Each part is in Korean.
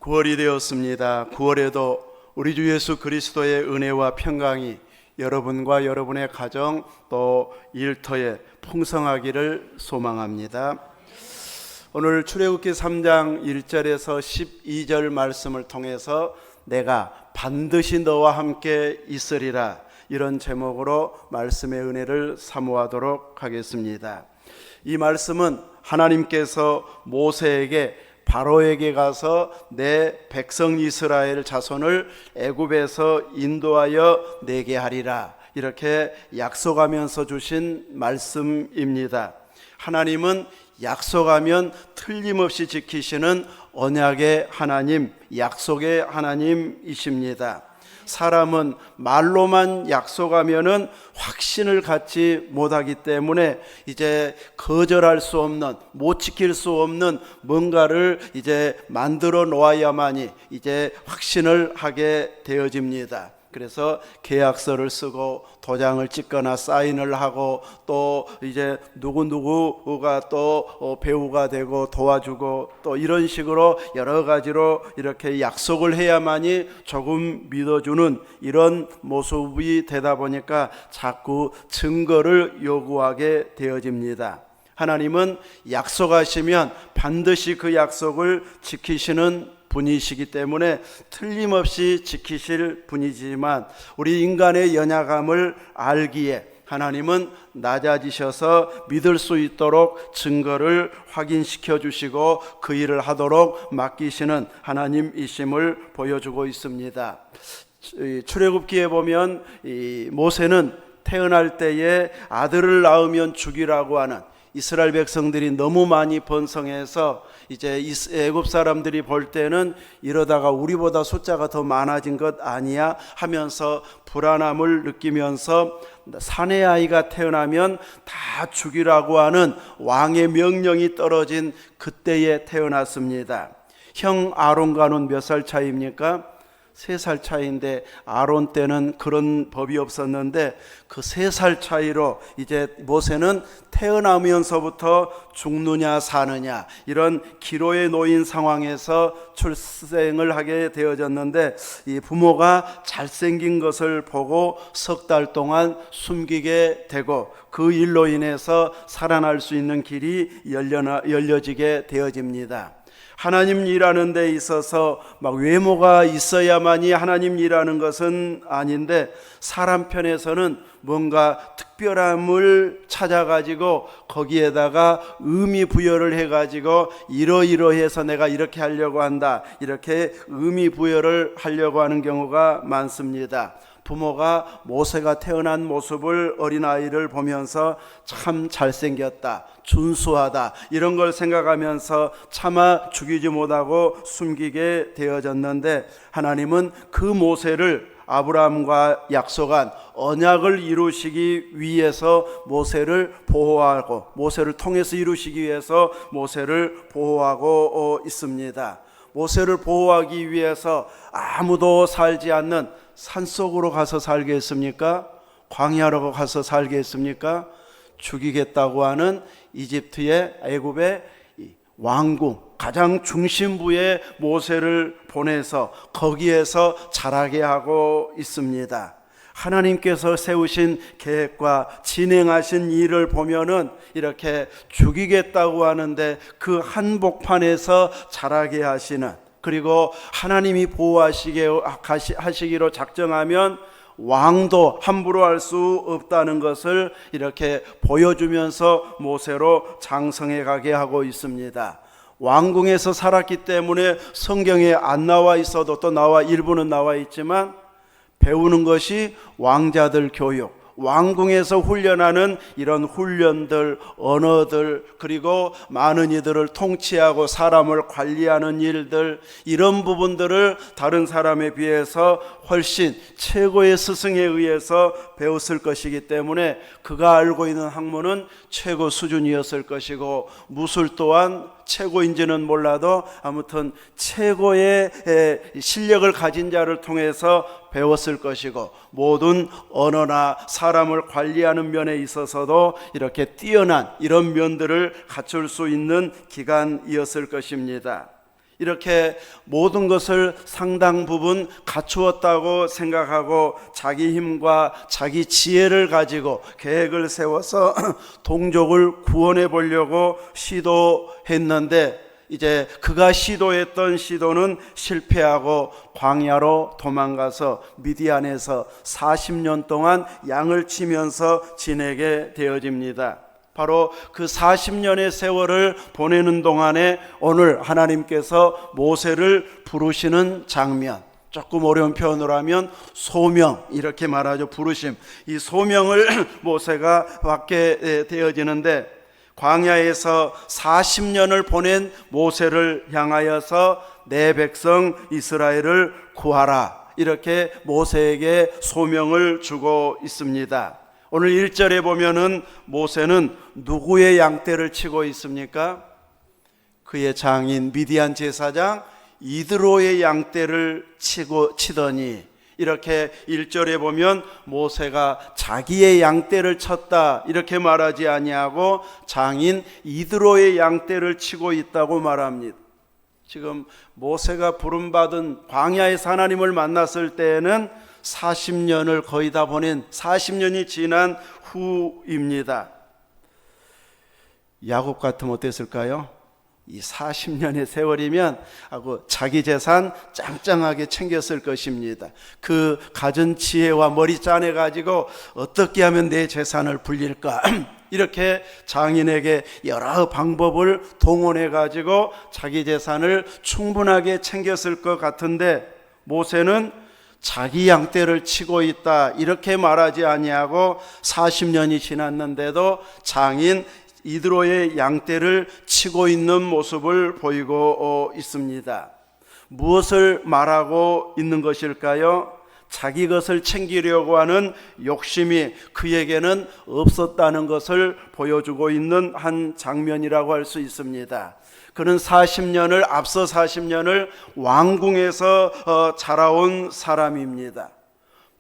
9월이 되었습니다. 9월에도 우리 주 예수 그리스도의 은혜와 평강이 여러분과 여러분의 가정 또 일터에 풍성하기를 소망합니다. 오늘 출애굽기 3장 1절에서 12절 말씀을 통해서 내가 반드시 너와 함께 있으리라, 이런 제목으로 말씀의 은혜를 사모하도록 하겠습니다. 이 말씀은 하나님께서 모세에게 바로에게 가서 내 백성 이스라엘 자손을 애굽에서 인도하여 내게 하리라, 이렇게 약속하면서 주신 말씀입니다. 하나님은 약속하면 틀림없이 지키시는 언약의 하나님, 약속의 하나님이십니다. 사람은 말로만 약속하면은 확신을 갖지 못하기 때문에 이제 거절할 수 없는, 못 지킬 수 없는 뭔가를 이제 만들어 놓아야만이 이제 확신을 하게 되어집니다. 그래서 계약서를 쓰고 도장을 찍거나 사인을 하고 또 이제 누구누구가 또 배우가 되고 도와주고 또 이런 식으로 여러 가지로 이렇게 약속을 해야만이 조금 믿어주는 이런 모습이 되다 보니까 자꾸 증거를 요구하게 되어집니다. 하나님은 약속하시면 반드시 그 약속을 지키시는 분이시기 때문에 틀림없이 지키실 분이지만 우리 인간의 연약함을 알기에 하나님은 낮아지셔서 믿을 수 있도록 증거를 확인시켜 주시고 그 일을 하도록 맡기시는 하나님이심을 보여주고 있습니다. 출애굽기에 보면 모세는 태어날 때에 아들을 낳으면 죽이라고 하는, 이스라엘 백성들이 너무 많이 번성해서 이제 애굽 사람들이 볼 때는 이러다가 우리보다 숫자가 더 많아진 것 아니야 하면서 불안함을 느끼면서 사내 아이가 태어나면 다 죽이라고 하는 왕의 명령이 떨어진 그때에 태어났습니다. 형 아론과는 몇 살 차이입니까? 3살 차이인데 아론 때는 그런 법이 없었는데 그 3살 차이로 이제 모세는 태어나면서부터 죽느냐 사느냐 이런 기로에 놓인 상황에서 출생을 하게 되어졌는데 이 부모가 잘생긴 것을 보고 석 달 동안 숨기게 되고 그 일로 인해서 살아날 수 있는 길이 열려지게 되어집니다. 하나님 일하는 데 있어서 막 외모가 있어야만이 하나님 일하는 것은 아닌데 사람 편에서는 뭔가 특별함을 찾아가지고 거기에다가 의미 부여를 해가지고 이러이러해서 내가 이렇게 하려고 한다, 이렇게 의미 부여를 하려고 하는 경우가 많습니다. 부모가 모세가 태어난 모습을 어린아이를 보면서 참 잘생겼다, 준수하다 이런 걸 생각하면서 차마 죽이지 못하고 숨기게 되어졌는데 하나님은 그 모세를 아브라함과 약속한 언약을 이루시기 위해서 모세를 보호하고 모세를 통해서 이루시기 위해서 모세를 보호하고 있습니다. 모세를 보호하기 위해서 아무도 살지 않는 산속으로 가서 살겠습니까? 광야로 가서 살겠습니까? 죽이겠다고 하는 이집트의 애굽의 왕궁 가장 중심부에 모세를 보내서 거기에서 자라게 하고 있습니다. 하나님께서 세우신 계획과 진행하신 일을 보면은 이렇게 죽이겠다고 하는데 그 한복판에서 자라게 하시는, 그리고 하나님이 보호하시기로 작정하면 왕도 함부로 할 수 없다는 것을 이렇게 보여주면서 모세로 장성해 가게 하고 있습니다. 왕궁에서 살았기 때문에 성경에 안 나와 있어도 또 일부는 나와 있지만 배우는 것이 왕자들 교육, 왕궁에서 훈련하는 이런 훈련들, 언어들, 그리고 많은 이들을 통치하고 사람을 관리하는 일들, 이런 부분들을 다른 사람에 비해서 훨씬 최고의 스승에 의해서 배웠을 것이기 때문에 그가 알고 있는 학문은 최고 수준이었을 것이고 무술 또한 최고인지는 몰라도 아무튼 최고의 실력을 가진 자를 통해서 배웠을 것이고 모든 언어나 사람을 관리하는 면에 있어서도 이렇게 뛰어난 이런 면들을 갖출 수 있는 기간이었을 것입니다. 이렇게 모든 것을 상당 부분 갖추었다고 생각하고 자기 힘과 자기 지혜를 가지고 계획을 세워서 동족을 구원해 보려고 시도했는데 이제 그가 시도했던 시도는 실패하고 광야로 도망가서 미디안에서 40년 동안 양을 치면서 지내게 되어집니다. 바로 그 40년의 세월을 보내는 동안에 오늘 하나님께서 모세를 부르시는 장면, 조금 어려운 표현으로 하면 소명, 이렇게 말하죠. 부르심. 이 소명을 모세가 받게 되어지는데 광야에서 40년을 보낸 모세를 향하여서 내 백성 이스라엘을 구하라, 이렇게 모세에게 소명을 주고 있습니다. 오늘 1절에 보면은 모세는 누구의 양떼를 치고 있습니까? 그의 장인 미디안 제사장 이드로의 양떼를 치더니, 이렇게 1절에 보면 모세가 자기의 양떼를 쳤다 이렇게 말하지 아니하고 장인 이드로의 양떼를 치고 있다고 말합니다. 지금 모세가 부름받은 광야에서 하나님을 만났을 때에는 40년을 거의 다 보낸 40년이 지난 후입니다. 야곱 같으면 어땠을까요? 이 40년의 세월이면 하고 자기 재산 짱짱하게 챙겼을 것입니다. 그 가진 지혜와 머리 짜내 가지고 어떻게 하면 내 재산을 불릴까 이렇게 장인에게 여러 방법을 동원해 가지고 자기 재산을 충분하게 챙겼을 것 같은데 모세는 자기 양떼를 치고 있다 이렇게 말하지 아니하고 40년이 지났는데도 장인 이드로의 양떼를 치고 있는 모습을 보이고 있습니다. 무엇을 말하고 있는 것일까요? 자기 것을 챙기려고 하는 욕심이 그에게는 없었다는 것을 보여주고 있는 한 장면이라고 할 수 있습니다. 그는 40년을 앞서 40년을 왕궁에서 자라온 사람입니다.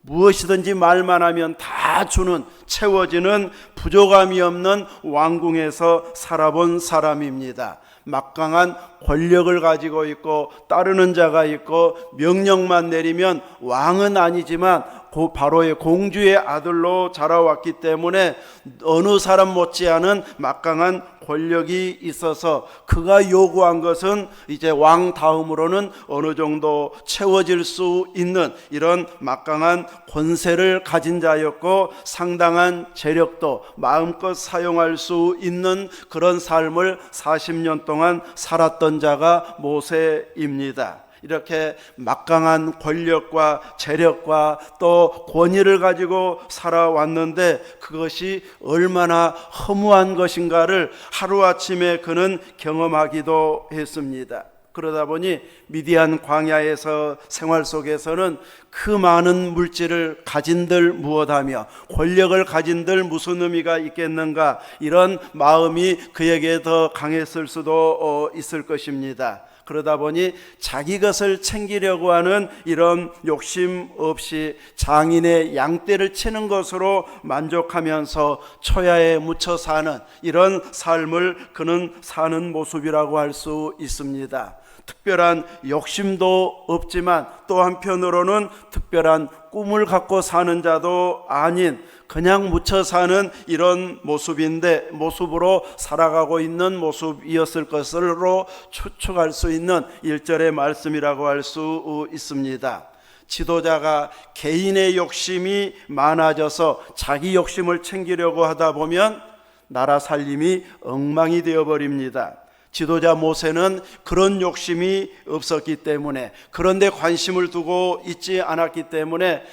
무엇이든지 말만 하면 다 주는, 채워지는 부족함이 없는 왕궁에서 살아본 사람입니다. 막강한 권력을 가지고 있고 따르는 자가 있고 명령만 내리면 왕은 아니지만 바로의 공주의 아들로 자라왔기 때문에 어느 사람 못지않은 막강한 권력이 있어서 그가 요구한 것은 이제 왕 다음으로는 어느 정도 채워질 수 있는 이런 막강한 권세를 가진 자였고 상당한 재력도 마음껏 사용할 수 있는 그런 삶을 40년 동안 살았던 자가 모세입니다. 이렇게 막강한 권력과 재력과 또 권위를 가지고 살아왔는데 그것이 얼마나 허무한 것인가를 하루아침에 그는 경험하기도 했습니다. 그러다 보니 미디안 광야에서 생활 속에서는 그 많은 물질을 가진들 무엇하며 권력을 가진들 무슨 의미가 있겠는가, 이런 마음이 그에게 더 강했을 수도 있을 것입니다. 그러다 보니 자기 것을 챙기려고 하는 이런 욕심 없이 장인의 양떼를 치는 것으로 만족하면서 초야에 묻혀 사는 이런 삶을 그는 사는 모습이라고 할 수 있습니다. 특별한 욕심도 없지만 또 한편으로는 특별한 꿈을 갖고 사는 자도 아닌 그냥 묻혀 사는 이런 모습으로 살아가고 있는 모습이었을 것으로 추측할 수 있는 1절의 말씀이라고 할 수 있습니다. 지도자가 개인의 욕심이 많아져서 자기 욕심을 챙기려고 하다 보면 나라 살림이 엉망이 되어버립니다. 지도자 모세는 그런 욕심이 없었기 때문에, 그런데 관심을 두고 있지 않았기 때문에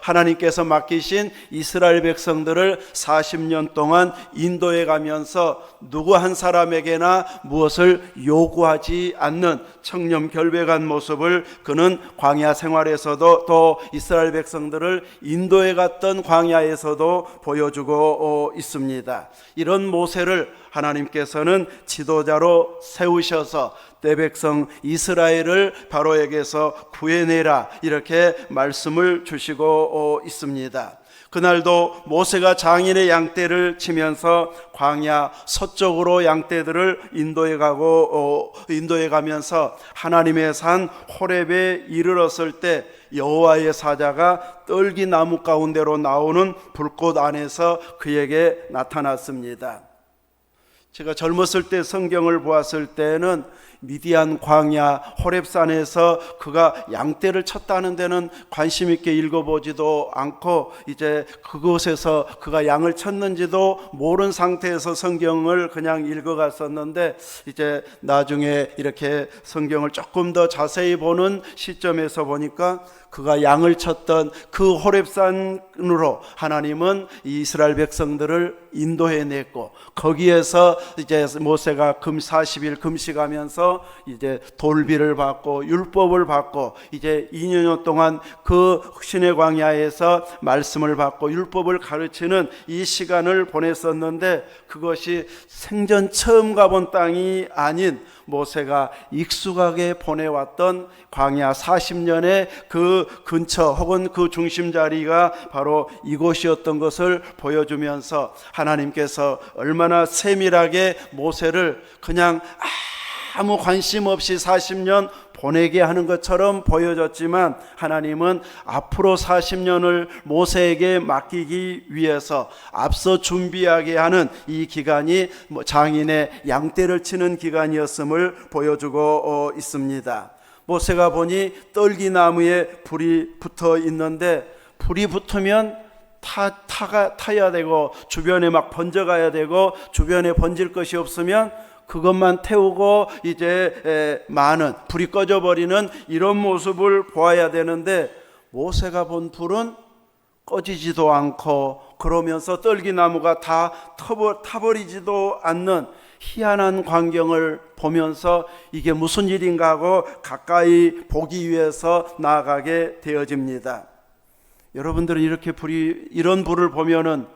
하나님께서 맡기신 이스라엘 백성들을 40년 동안 인도해 가면서 누구 한 사람에게나 무엇을 요구하지 않는 청렴결백한 모습을 그는 광야 생활에서도 또 이스라엘 백성들을 인도해 갔던 광야에서도 보여주고 있습니다. 이런 모세를 하나님께서는 지도자로 세우셔서 내 백성 이스라엘을 바로에게서 구해내라 이렇게 말씀을 주시고 있습니다. 그날도 모세가 장인의 양떼를 치면서 광야 서쪽으로 양떼들을 인도해 가면서 하나님의 산 호렙에 이르렀을 때 여호와의 사자가 떨기나무 가운데로 나오는 불꽃 안에서 그에게 나타났습니다. 제가 젊었을 때 성경을 보았을 때는 미디안 광야 호렙산에서 그가 양떼를 쳤다는 데는 관심 있게 읽어보지도 않고 이제 그곳에서 그가 양을 쳤는지도 모른 상태에서 성경을 그냥 읽어갔었는데 이제 나중에 이렇게 성경을 조금 더 자세히 보는 시점에서 보니까 그가 양을 쳤던 그 호렙산으로 하나님은 이스라엘 백성들을 인도해냈고 거기에서 이제 모세가 40일 금식하면서 이제 돌비를 받고 율법을 받고 이제 2년 동안 그 신의 광야에서 말씀을 받고 율법을 가르치는 이 시간을 보냈었는데 그것이 생전 처음 가본 땅이 아닌 모세가 익숙하게 보내왔던 광야 40년의 그 근처 혹은 그 중심 자리가 바로 이곳이었던 것을 보여주면서 하나님께서 얼마나 세밀하게 모세를 그냥 아무 관심 없이 40년 보내게 하는 것처럼 보여졌지만 하나님은 앞으로 40년을 모세에게 맡기기 위해서 앞서 준비하게 하는 이 기간이 장인의 양떼를 치는 기간이었음을 보여주고 있습니다. 모세가 보니 떨기나무에 불이 붙어 있는데 불이 붙으면 타야 되고 주변에 막 번져가야 되고 주변에 번질 것이 없으면 그것만 태우고 이제 많은 불이 꺼져버리는 이런 모습을 보아야 되는데 모세가 본 불은 꺼지지도 않고 그러면서 떨기나무가 다 타버리지도 않는 희한한 광경을 보면서 이게 무슨 일인가 하고 가까이 보기 위해서 나아가게 되어집니다. 여러분들은 이런 불을 보면은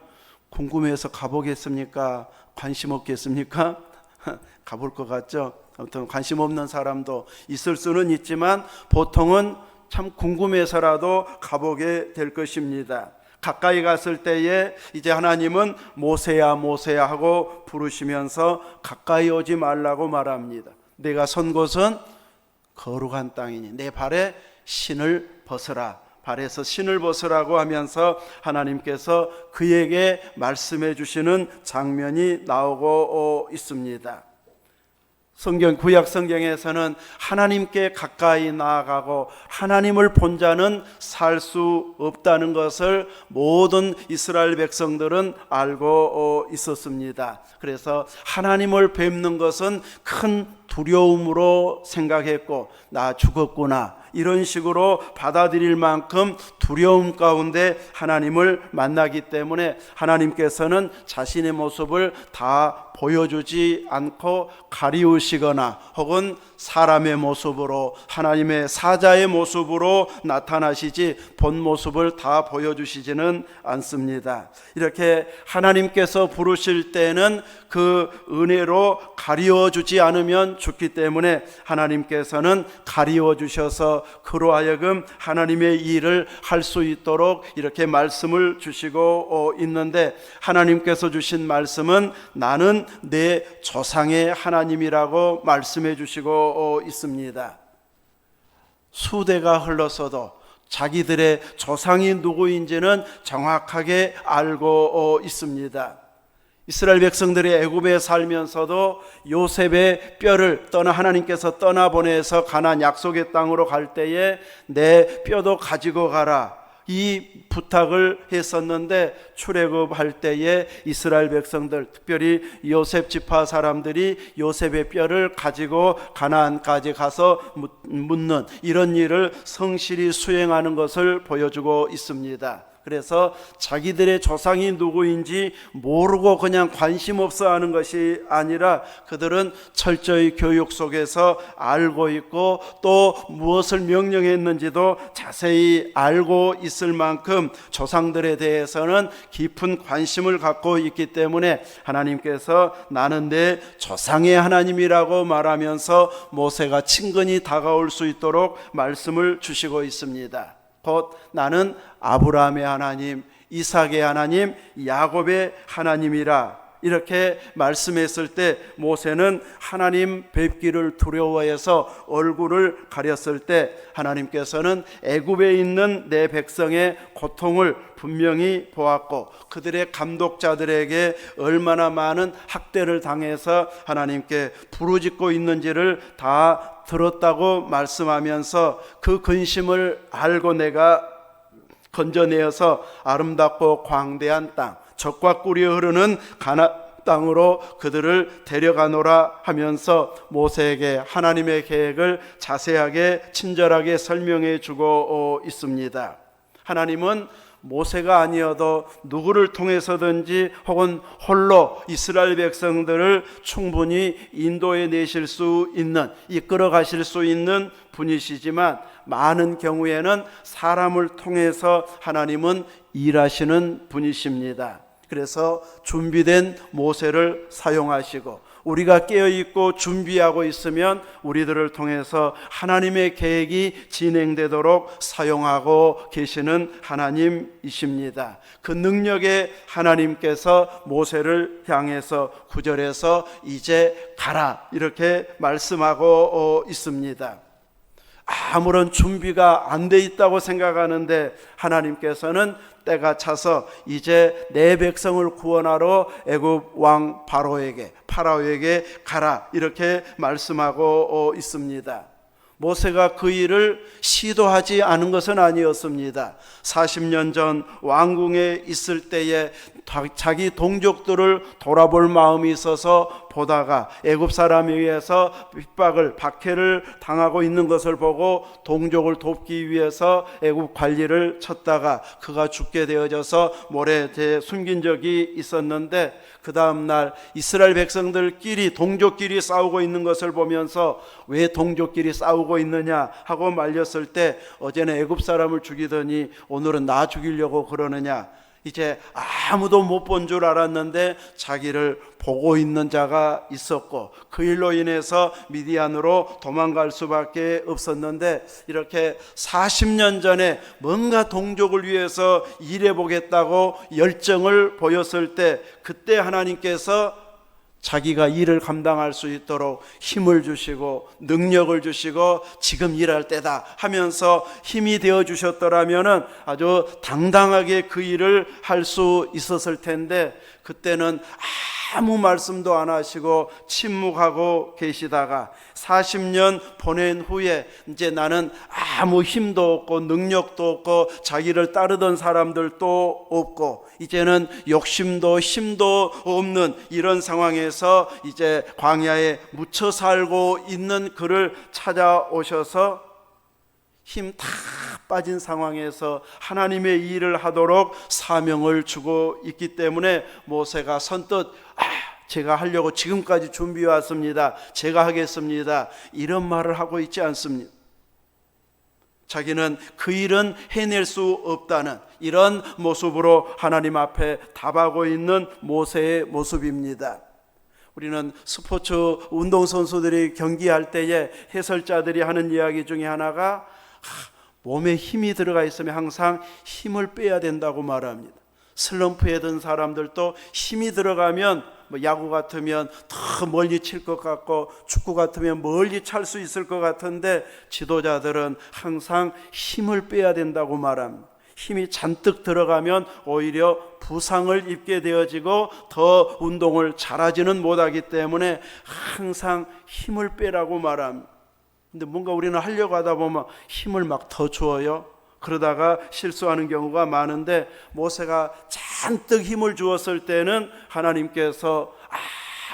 궁금해서 가보겠습니까? 관심 없겠습니까? 가볼 것 같죠? 아무튼 관심 없는 사람도 있을 수는 있지만 보통은 참 궁금해서라도 가보게 될 것입니다. 가까이 갔을 때에 이제 하나님은 모세야 모세야 하고 부르시면서 가까이 오지 말라고 말합니다. 내가 선 곳은 거룩한 땅이니 내 발에 신을 벗으라. 발에서 신을 벗으라고 하면서 하나님께서 그에게 말씀해 주시는 장면이 나오고 있습니다. 구약 성경에서는 하나님께 가까이 나아가고 하나님을 본 자는 살 수 없다는 것을 모든 이스라엘 백성들은 알고 있었습니다. 그래서 하나님을 뵙는 것은 큰 두려움으로 생각했고 나 죽었구나 이런 식으로 받아들일 만큼 두려움 가운데 하나님을 만나기 때문에 하나님께서는 자신의 모습을 다 보여주지 않고 가리우시거나 혹은 사람의 모습으로 하나님의 사자의 모습으로 나타나시지 본 모습을 다 보여주시지는 않습니다. 이렇게 하나님께서 부르실 때는 그 은혜로 가리워주지 않으면 죽기 때문에 하나님께서는 가리워주셔서 그로 하여금 하나님의 일을 할 수 있도록 이렇게 말씀을 주시고 있는데 하나님께서 주신 말씀은 나는 내 조상의 하나님이라고 말씀해 주시고 있습니다. 수대가 흘러서도 자기들의 조상이 누구인지는 정확하게 알고 있습니다. 이스라엘 백성들이 애굽에 살면서도 요셉의 뼈를 하나님께서 떠나보내서 가나안 약속의 땅으로 갈 때에 내 뼈도 가지고 가라 이 부탁을 했었는데 출애굽할 때에 이스라엘 백성들 특별히 요셉 지파 사람들이 요셉의 뼈를 가지고 가나안까지 가서 묻는 이런 일을 성실히 수행하는 것을 보여주고 있습니다. 그래서 자기들의 조상이 누구인지 모르고 그냥 관심 없어 하는 것이 아니라 그들은 철저히 교육 속에서 알고 있고 또 무엇을 명령했는지도 자세히 알고 있을 만큼 조상들에 대해서는 깊은 관심을 갖고 있기 때문에 하나님께서 나는 내 조상의 하나님이라고 말하면서 모세가 친근히 다가올 수 있도록 말씀을 주시고 있습니다. 곧 나는 아브라함의 하나님, 이삭의 하나님, 야곱의 하나님이라 이렇게 말씀했을 때 모세는 하나님 뵙기를 두려워해서 얼굴을 가렸을 때 하나님께서는 애굽에 있는 내 백성의 고통을 분명히 보았고 그들의 감독자들에게 얼마나 많은 학대를 당해서 하나님께 부르짖고 있는지를 다 들었다고 말씀하면서 그 근심을 알고 내가 건져내어서 아름답고 광대한 땅, 젖과 꿀이 흐르는 가나안 땅으로 그들을 데려가노라 하면서 모세에게 하나님의 계획을 자세하게 친절하게 설명해 주고 있습니다. 하나님은 모세가 아니어도 누구를 통해서든지 혹은 홀로 이스라엘 백성들을 충분히 인도해 내실 수 있는, 이끌어 가실 수 있는 분이시지만 많은 경우에는 사람을 통해서 하나님은 일하시는 분이십니다. 그래서 준비된 모세를 사용하시고 우리가 깨어있고 준비하고 있으면 우리들을 통해서 하나님의 계획이 진행되도록 사용하고 계시는 하나님이십니다. 그 능력의 하나님께서 모세를 향해서 9절에서 이제 가라 이렇게 말씀하고 있습니다. 아무런 준비가 안 돼 있다고 생각하는데 하나님께서는 때가 차서 이제 내 백성을 구원하러 애굽 왕 파라오에게 가라 이렇게 말씀하고 있습니다. 모세가 그 일을 시도하지 않은 것은 아니었습니다. 40년 전 왕궁에 있을 때에 자기 동족들을 돌아볼 마음이 있어서 보다가 애굽 사람에 의해서 핍박을 박해를 당하고 있는 것을 보고 동족을 돕기 위해서 애굽 관리를 쳤다가 그가 죽게 되어져서 모래에 숨긴 적이 있었는데 그 다음날 이스라엘 백성들끼리 동족끼리 싸우고 있는 것을 보면서 왜 동족끼리 싸우고 있느냐 하고 말렸을 때 어제는 애굽 사람을 죽이더니 오늘은 나 죽이려고 그러느냐. 이제 아무도 못 본 줄 알았는데 자기를 보고 있는 자가 있었고 그 일로 인해서 미디안으로 도망갈 수밖에 없었는데 이렇게 40년 전에 뭔가 동족을 위해서 일해보겠다고 열정을 보였을 때 그때 하나님께서 자기가 일을 감당할 수 있도록 힘을 주시고 능력을 주시고 지금 일할 때다 하면서 힘이 되어 주셨더라면 아주 당당하게 그 일을 할 수 있었을 텐데 그때는 아무 말씀도 안 하시고 침묵하고 계시다가 40년 보낸 후에 이제 나는 아무 힘도 없고 능력도 없고 자기를 따르던 사람들도 없고 이제는 욕심도 힘도 없는 이런 상황에서 이제 광야에 묻혀 살고 있는 그를 찾아오셔서 힘 다 빠진 상황에서 하나님의 일을 하도록 사명을 주고 있기 때문에 모세가 선뜻 제가 하려고 지금까지 준비해 왔습니다. 제가 하겠습니다. 이런 말을 하고 있지 않습니다. 자기는 그 일은 해낼 수 없다는 이런 모습으로 하나님 앞에 답하고 있는 모세의 모습입니다. 우리는 스포츠 운동선수들이 경기할 때에 해설자들이 하는 이야기 중에 하나가 몸에 힘이 들어가 있으면 항상 힘을 빼야 된다고 말합니다. 슬럼프에 든 사람들도 힘이 들어가면 야구 같으면 더 멀리 칠 것 같고 축구 같으면 멀리 찰 수 있을 것 같은데 지도자들은 항상 힘을 빼야 된다고 말합니다. 힘이 잔뜩 들어가면 오히려 부상을 입게 되어지고 더 운동을 잘하지는 못하기 때문에 항상 힘을 빼라고 말합니다. 근데 뭔가 우리는 하려고 하다 보면 힘을 막 더 주어요. 그러다가 실수하는 경우가 많은데 모세가 잔뜩 힘을 주었을 때는 하나님께서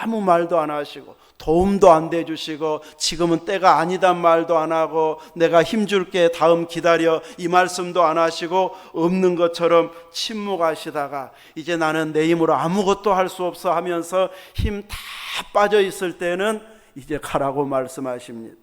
아무 말도 안 하시고 도움도 안 대주시고 지금은 때가 아니단 말도 안 하고 내가 힘줄게 다음 기다려 이 말씀도 안 하시고 없는 것처럼 침묵하시다가 이제 나는 내 힘으로 아무것도 할 수 없어 하면서 힘 다 빠져 있을 때는 이제 가라고 말씀하십니다.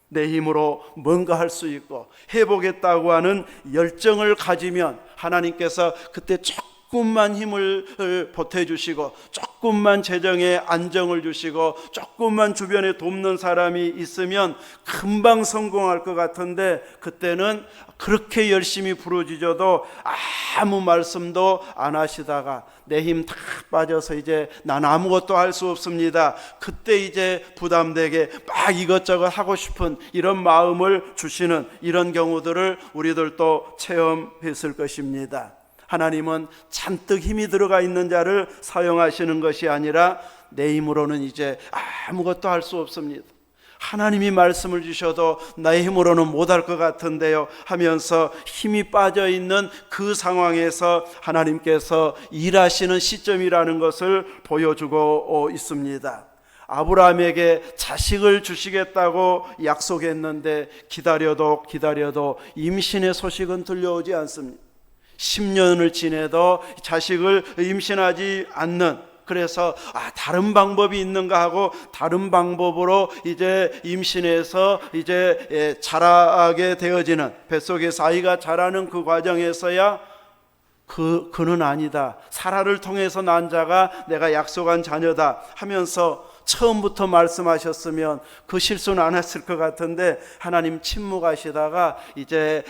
내 힘으로 뭔가 할 수 있고 해보겠다고 하는 열정을 가지면 하나님께서 그때 조금 조금만 힘을 보태주시고 조금만 재정에 안정을 주시고 조금만 주변에 돕는 사람이 있으면 금방 성공할 것 같은데, 그때는 그렇게 열심히 부르짖어도 아무 말씀도 안 하시다가 내 힘 다 빠져서 이제 난 아무것도 할 수 없습니다. 그때 이제 부담되게 막 이것저것 하고 싶은 이런 마음을 주시는 이런 경우들을 우리들도 체험했을 것입니다. 하나님은 잔뜩 힘이 들어가 있는 자를 사용하시는 것이 아니라 내 힘으로는 이제 아무것도 할 수 없습니다. 하나님이 말씀을 주셔도 나의 힘으로는 못할 것 같은데요 하면서 힘이 빠져 있는 그 상황에서 하나님께서 일하시는 시점이라는 것을 보여주고 있습니다. 아브라함에게 자식을 주시겠다고 약속했는데 기다려도 임신의 소식은 들려오지 않습니다. 10년을 지내도 자식을 임신하지 않는, 그래서 다른 방법이 있는가 하고 다른 방법으로 이제 임신해서 이제 자라게 되어지는, 뱃속에서 아이가 자라는 그 과정에서야 그는 아니다, 사라를 통해서 난 자가 내가 약속한 자녀다 하면서 처음부터 말씀하셨으면 그 실수는 안 했을 것 같은데 하나님 침묵하시다가 이제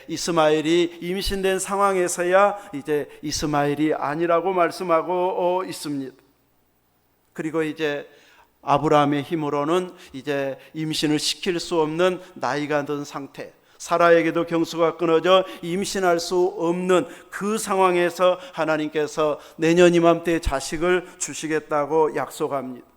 이스마엘이 임신된 상황에서야 이제 이스마엘이 아니라고 말씀하고 있습니다. 그리고 이제 아브라함의 힘으로는 이제 임신을 시킬 수 없는 나이가 든 상태, 사라에게도 경수가 끊어져 임신할 수 없는 그 상황에서 하나님께서 내년 이맘때에 자식을 주시겠다고 약속합니다.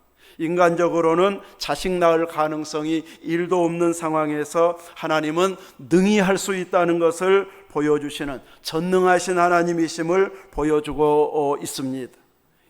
인간적으로는 자식 낳을 가능성이 1도 없는 상황에서 하나님은 능히 할 수 있다는 것을 보여주시는 전능하신 하나님이심을 보여주고 있습니다.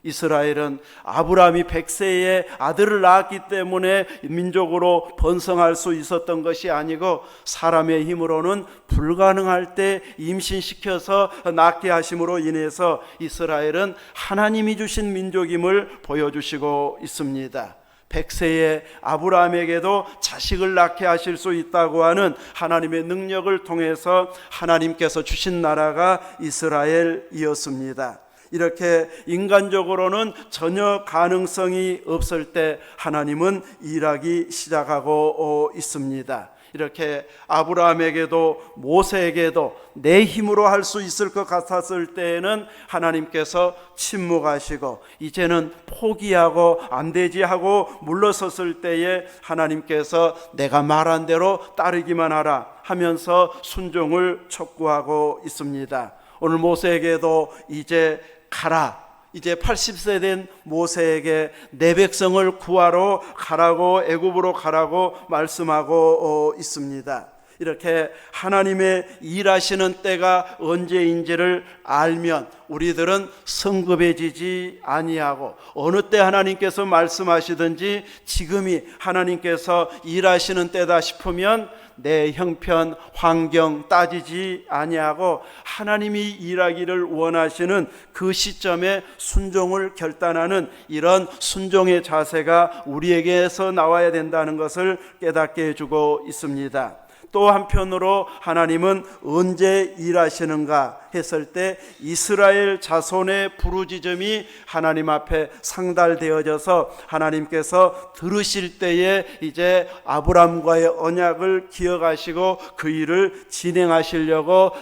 이스라엘은 아브라함이 100세에 아들을 낳았기 때문에 민족으로 번성할 수 있었던 것이 아니고 사람의 힘으로는 불가능할 때 임신시켜서 낳게 하심으로 인해서 이스라엘은 하나님이 주신 민족임을 보여주시고 있습니다. 100세의 아브라함에게도 자식을 낳게 하실 수 있다고 하는 하나님의 능력을 통해서 하나님께서 주신 나라가 이스라엘이었습니다. 이렇게 인간적으로는 전혀 가능성이 없을 때 하나님은 일하기 시작하고 있습니다. 이렇게 아브라함에게도 모세에게도 내 힘으로 할 수 있을 것 같았을 때에는 하나님께서 침묵하시고 이제는 포기하고 안 되지 하고 물러섰을 때에 하나님께서 내가 말한 대로 따르기만 하라 하면서 순종을 촉구하고 있습니다. 오늘 모세에게도 이제 가라, 이제 80세 된 모세에게 내 백성을 구하러 가라고, 애굽으로 가라고 말씀하고 있습니다. 이렇게 하나님의 일하시는 때가 언제인지를 알면 우리들은 성급해지지 아니하고 어느 때 하나님께서 말씀하시든지 지금이 하나님께서 일하시는 때다 싶으면 내 형편, 환경 따지지 아니하고 하나님이 일하기를 원하시는 그 시점에 순종을 결단하는 이런 순종의 자세가 우리에게서 나와야 된다는 것을 깨닫게 해주고 있습니다. 또 한편으로 하나님은 언제 일하시는가 했을 때 이스라엘 자손의 부르짖음이 하나님 앞에 상달되어져서 하나님께서 들으실 때에 이제 아브라함과의 언약을 기억하시고 그 일을 진행하시려고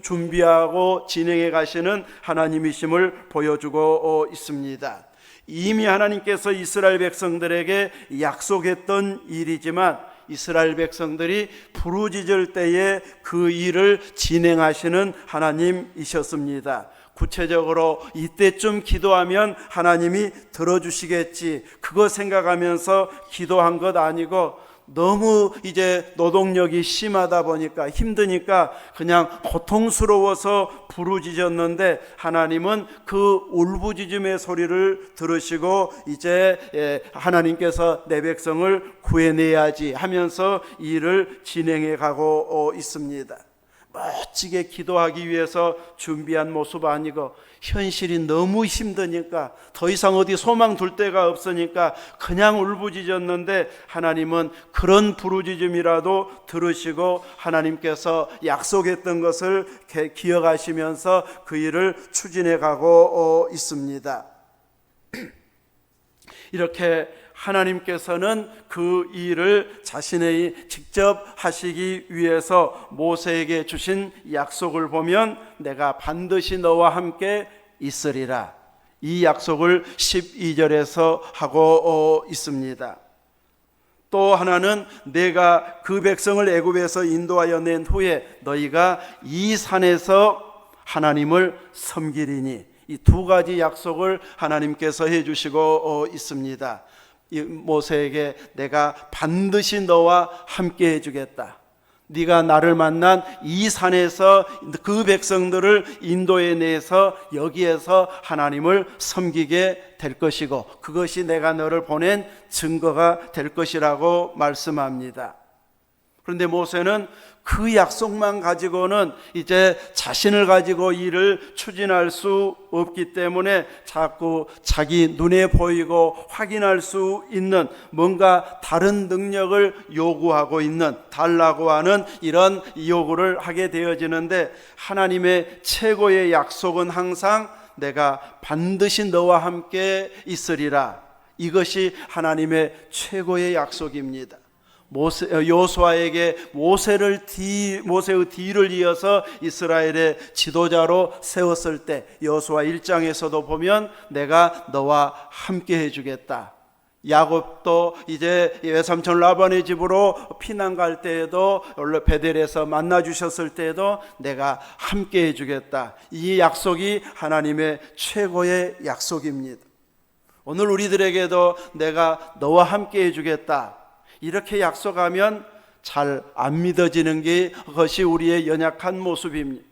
준비하고 진행해 가시는 하나님이심을 보여주고 있습니다. 이미 하나님께서 이스라엘 백성들에게 약속했던 일이지만 이스라엘 백성들이 부르짖을 때에 그 일을 진행하시는 하나님이셨습니다. 구체적으로 이때쯤 기도하면 하나님이 들어주시겠지, 그거 생각하면서 기도한 것 아니고 너무 이제 노동력이 심하다 보니까 힘드니까 그냥 고통스러워서 부르짖었는데 하나님은 그 울부짖음의 소리를 들으시고 이제 하나님께서 내 백성을 구해내야지 하면서 일을 진행해 가고 있습니다. 멋지게 기도하기 위해서 준비한 모습 아니고 현실이 너무 힘드니까 더 이상 어디 소망 둘 데가 없으니까 그냥 울부짖었는데 하나님은 그런 부르짖음이라도 들으시고 하나님께서 약속했던 것을 기억하시면서 그 일을 추진해 가고 있습니다. 이렇게 하나님께서는 그 일을 자신의 직접 하시기 위해서 모세에게 주신 약속을 보면 내가 반드시 너와 함께 있으리라, 이 약속을 12절에서 하고 있습니다. 또 하나는 내가 그 백성을 애굽에서 인도하여 낸 후에 너희가 이 산에서 하나님을 섬기리니, 이 두 가지 약속을 하나님께서 해주시고 있습니다. 모세에게 내가 반드시 너와 함께 해주겠다, 네가 나를 만난 이 산에서 그 백성들을 인도해내서 여기에서 하나님을 섬기게 될 것이고 그것이 내가 너를 보낸 증거가 될 것이라고 말씀합니다. 그런데 모세는 그 약속만 가지고는 이제 자신을 가지고 일을 추진할 수 없기 때문에 자꾸 자기 눈에 보이고 확인할 수 있는 뭔가 다른 능력을 요구하고 있는, 달라고 하는 이런 요구를 하게 되어지는데, 하나님의 최고의 약속은 항상 내가 반드시 너와 함께 있으리라, 이것이 하나님의 최고의 약속입니다. 여호수아에게 모세의 뒤를 이어서 이스라엘의 지도자로 세웠을 때 여호수아 1장에서도 보면 내가 너와 함께 해주겠다. 야곱도 이제 외삼촌 라반의 집으로 피난 갈 때에도 베델에서 만나 주셨을 때에도 내가 함께 해주겠다. 이 약속이 하나님의 최고의 약속입니다. 오늘 우리들에게도 내가 너와 함께 해주겠다, 이렇게 약속하면 잘 안 믿어지는 것이 우리의 연약한 모습입니다.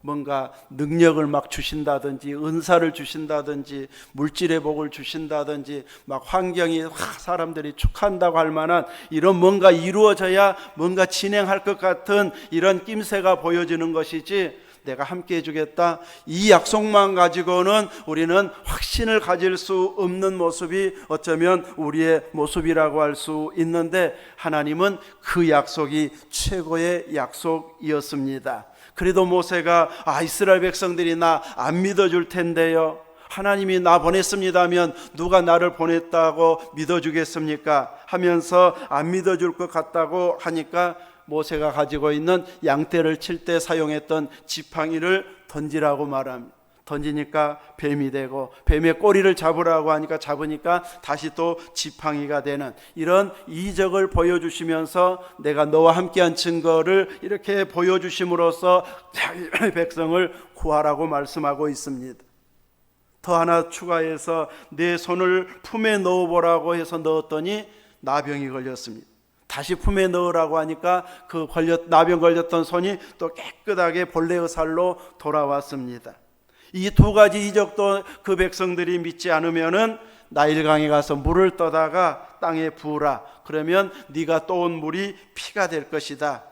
뭔가 능력을 막 주신다든지 은사를 주신다든지 물질의 복을 주신다든지 막 환경이 사람들이 축한다고 할 만한 이런 뭔가 이루어져야 뭔가 진행할 것 같은 이런 낌새가 보여지는 것이지, 내가 함께 해주겠다, 이 약속만 가지고는 우리는 확신을 가질 수 없는 모습이 어쩌면 우리의 모습이라고 할 수 있는데, 하나님은 그 약속이 최고의 약속이었습니다. 그래도 모세가 이스라엘 백성들이 나 안 믿어줄 텐데요, 하나님이 나 보냈습니다면 누가 나를 보냈다고 믿어주겠습니까 하면서 안 믿어줄 것 같다고 하니까 모세가 가지고 있는 양떼를 칠 때 사용했던 지팡이를 던지라고 말합니다. 던지니까 뱀이 되고, 뱀의 꼬리를 잡으라고 하니까 잡으니까 다시 또 지팡이가 되는, 이런 이적을 보여주시면서 내가 너와 함께한 증거를 이렇게 보여주심으로써 자기 백성을 구하라고 말씀하고 있습니다. 더 하나 추가해서 내 손을 품에 넣어보라고 해서 넣었더니 나병이 걸렸습니다. 다시 품에 넣으라고 하니까 그 나병 걸렸던 손이 또 깨끗하게 본래의 살로 돌아왔습니다. 이 두 가지 이적도 그 백성들이 믿지 않으면은 나일강에 가서 물을 떠다가 땅에 부으라, 그러면 네가 떠온 물이 피가 될 것이다.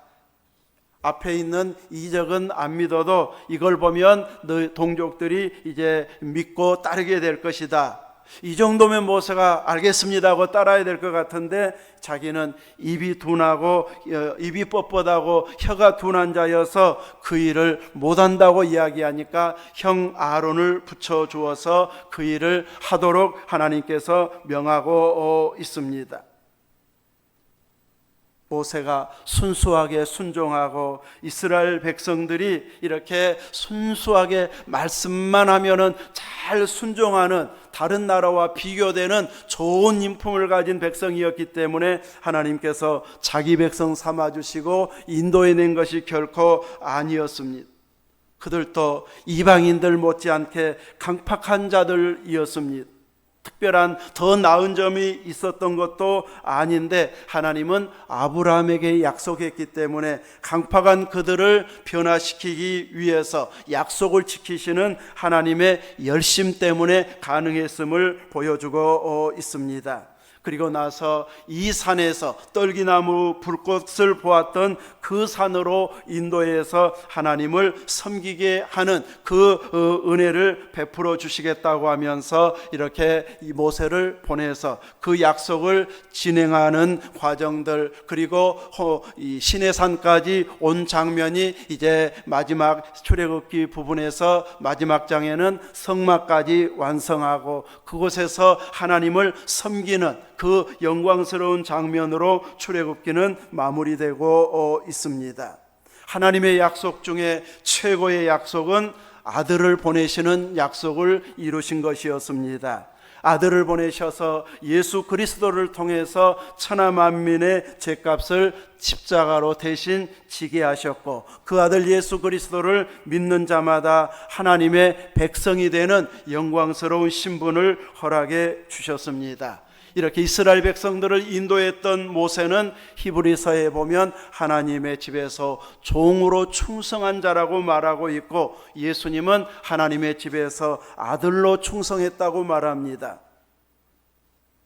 앞에 있는 이적은 안 믿어도 이걸 보면 너 동족들이 이제 믿고 따르게 될 것이다. 이 정도면 모세가 알겠습니다 하고 따라야 될 것 같은데, 자기는 입이 둔하고 입이 뻣뻣하고 혀가 둔한 자여서 그 일을 못한다고 이야기하니까 형 아론을 붙여주어서 그 일을 하도록 하나님께서 명하고 있습니다. 모세가 순수하게 순종하고 이스라엘 백성들이 이렇게 순수하게 말씀만 하면은 잘 순종하는, 다른 나라와 비교되는 좋은 인품을 가진 백성이었기 때문에 하나님께서 자기 백성 삼아주시고 인도해낸 것이 결코 아니었습니다. 그들도 이방인들 못지않게 강팍한 자들이었습니다. 특별한 더 나은 점이 있었던 것도 아닌데, 하나님은 아브라함에게 약속했기 때문에 강팍한 그들을 변화시키기 위해서 약속을 지키시는 하나님의 열심 때문에 가능했음을 보여주고 있습니다. 그리고 나서 이 산에서 떨기나무 불꽃을 보았던 그 산으로 인도해서 하나님을 섬기게 하는 그 은혜를 베풀어 주시겠다고 하면서 이렇게 이 모세를 보내서 그 약속을 진행하는 과정들, 그리고 이 시내산까지 온 장면이 이제 마지막 출애굽기 부분에서 마지막 장에는 성막까지 완성하고 그곳에서 하나님을 섬기는 그 영광스러운 장면으로 출애굽기는 마무리되고 있습니다. 하나님의 약속 중에 최고의 약속은 아들을 보내시는 약속을 이루신 것이었습니다. 아들을 보내셔서 예수 그리스도를 통해서 천하 만민의 죄값을 십자가로 대신 지게 하셨고, 그 아들 예수 그리스도를 믿는 자마다 하나님의 백성이 되는 영광스러운 신분을 허락해 주셨습니다. 이렇게 이스라엘 백성들을 인도했던 모세는 히브리서에 보면 하나님의 집에서 종으로 충성한 자라고 말하고 있고, 예수님은 하나님의 집에서 아들로 충성했다고 말합니다.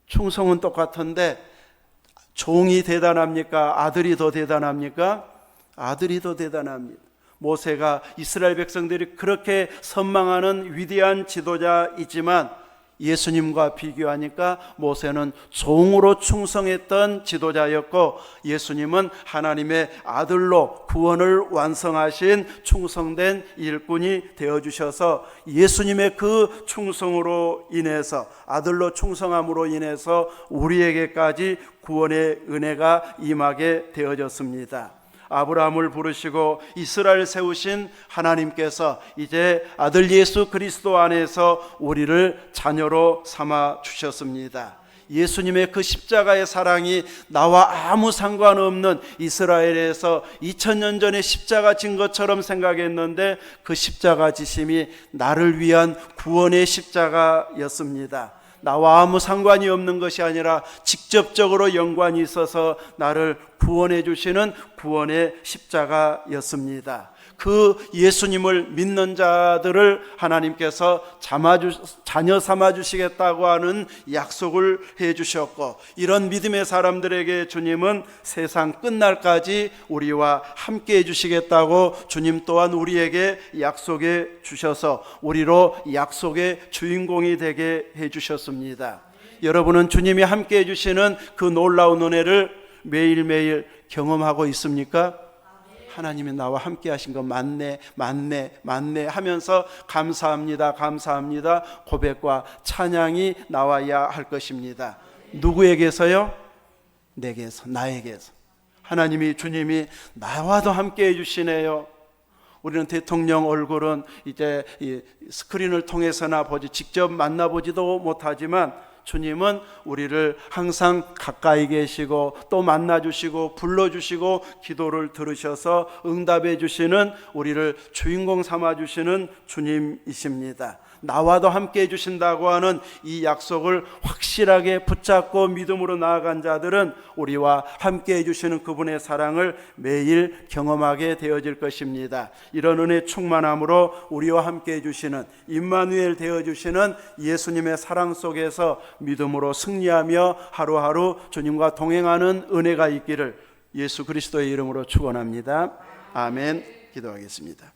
충성은 똑같은데 종이 대단합니까? 아들이 더 대단합니까? 아들이 더 대단합니다. 모세가 이스라엘 백성들이 그렇게 선망하는 위대한 지도자이지만 예수님과 비교하니까 모세는 종으로 충성했던 지도자였고, 예수님은 하나님의 아들로 구원을 완성하신 충성된 일꾼이 되어주셔서 예수님의 그 충성으로 인해서, 아들로 충성함으로 인해서 우리에게까지 구원의 은혜가 임하게 되어졌습니다. 아브라함을 부르시고 이스라엘 세우신 하나님께서 이제 아들 예수 그리스도 안에서 우리를 자녀로 삼아 주셨습니다. 예수님의 그 십자가의 사랑이 나와 아무 상관없는 이스라엘에서 2000년 전에 십자가 진 것처럼 생각했는데, 그 십자가 지심이 나를 위한 구원의 십자가였습니다. 나와 아무 상관이 없는 것이 아니라 직접적으로 연관이 있어서 나를 구원해 주시는 구원의 십자가였습니다. 그 예수님을 믿는 자들을 하나님께서 자녀 삼아 주시겠다고 하는 약속을 해 주셨고, 이런 믿음의 사람들에게 주님은 세상 끝날까지 우리와 함께 해 주시겠다고 주님 또한 우리에게 약속해 주셔서 우리로 약속의 주인공이 되게 해 주셨습니다. 여러분은 주님이 함께 해 주시는 그 놀라운 은혜를 매일매일 경험하고 있습니까? 하나님이 나와 함께 하신 거 맞네 하면서 감사합니다 고백과 찬양이 나와야 할 것입니다. 누구에게서요? 내게서, 나에게서. 하나님이, 주님이 나와도 함께 해주시네요. 우리는 대통령 얼굴은 이제 이 스크린을 통해서나 보지 직접 만나보지도 못하지만, 주님은 우리를 항상 가까이 계시고 또 만나주시고 불러주시고 기도를 들으셔서 응답해 주시는, 우리를 주인공 삼아주시는 주님이십니다. 나와도 함께 해주신다고 하는 이 약속을 확실하게 붙잡고 믿음으로 나아간 자들은 우리와 함께 해주시는 그분의 사랑을 매일 경험하게 되어질 것입니다. 이런 은혜 충만함으로 우리와 함께 해주시는 임마누엘 되어주시는 예수님의 사랑 속에서 믿음으로 승리하며 하루하루 주님과 동행하는 은혜가 있기를 예수 그리스도의 이름으로 축원합니다. 아멘. 기도하겠습니다.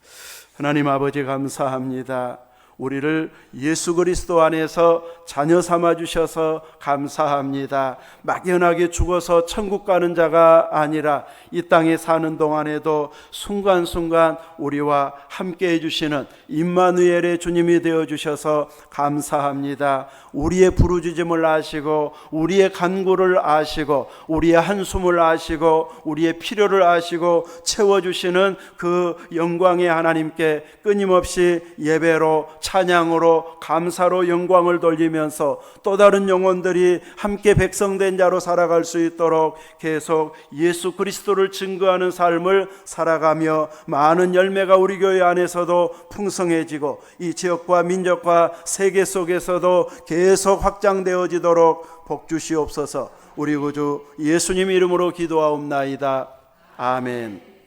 하나님 아버지, 감사합니다. 우리를 예수 그리스도 안에서 자녀 삼아 주셔서 감사합니다. 막연하게 죽어서 천국 가는 자가 아니라 이 땅에 사는 동안에도 순간순간 우리와 함께 해주시는 임마누엘의 주님이 되어주셔서 감사합니다. 우리의 부르짖음을 아시고 우리의 간구를 아시고 우리의 한숨을 아시고 우리의 필요를 아시고 채워주시는 그 영광의 하나님께 끊임없이 예배로, 찬양으로, 감사로 영광을 돌리면서 또 다른 영혼들이 함께 백성된 자로 살아갈 수 있도록 계속 예수 그리스도를 증거하는 삶을 살아가며 많은 열매가 우리 교회 안에서도 풍성해지고 이 지역과 민족과 세계 속에서도 계속 확장되어지도록 복 주시옵소서. 우리 구주 예수님 이름으로 기도하옵나이다. 아멘.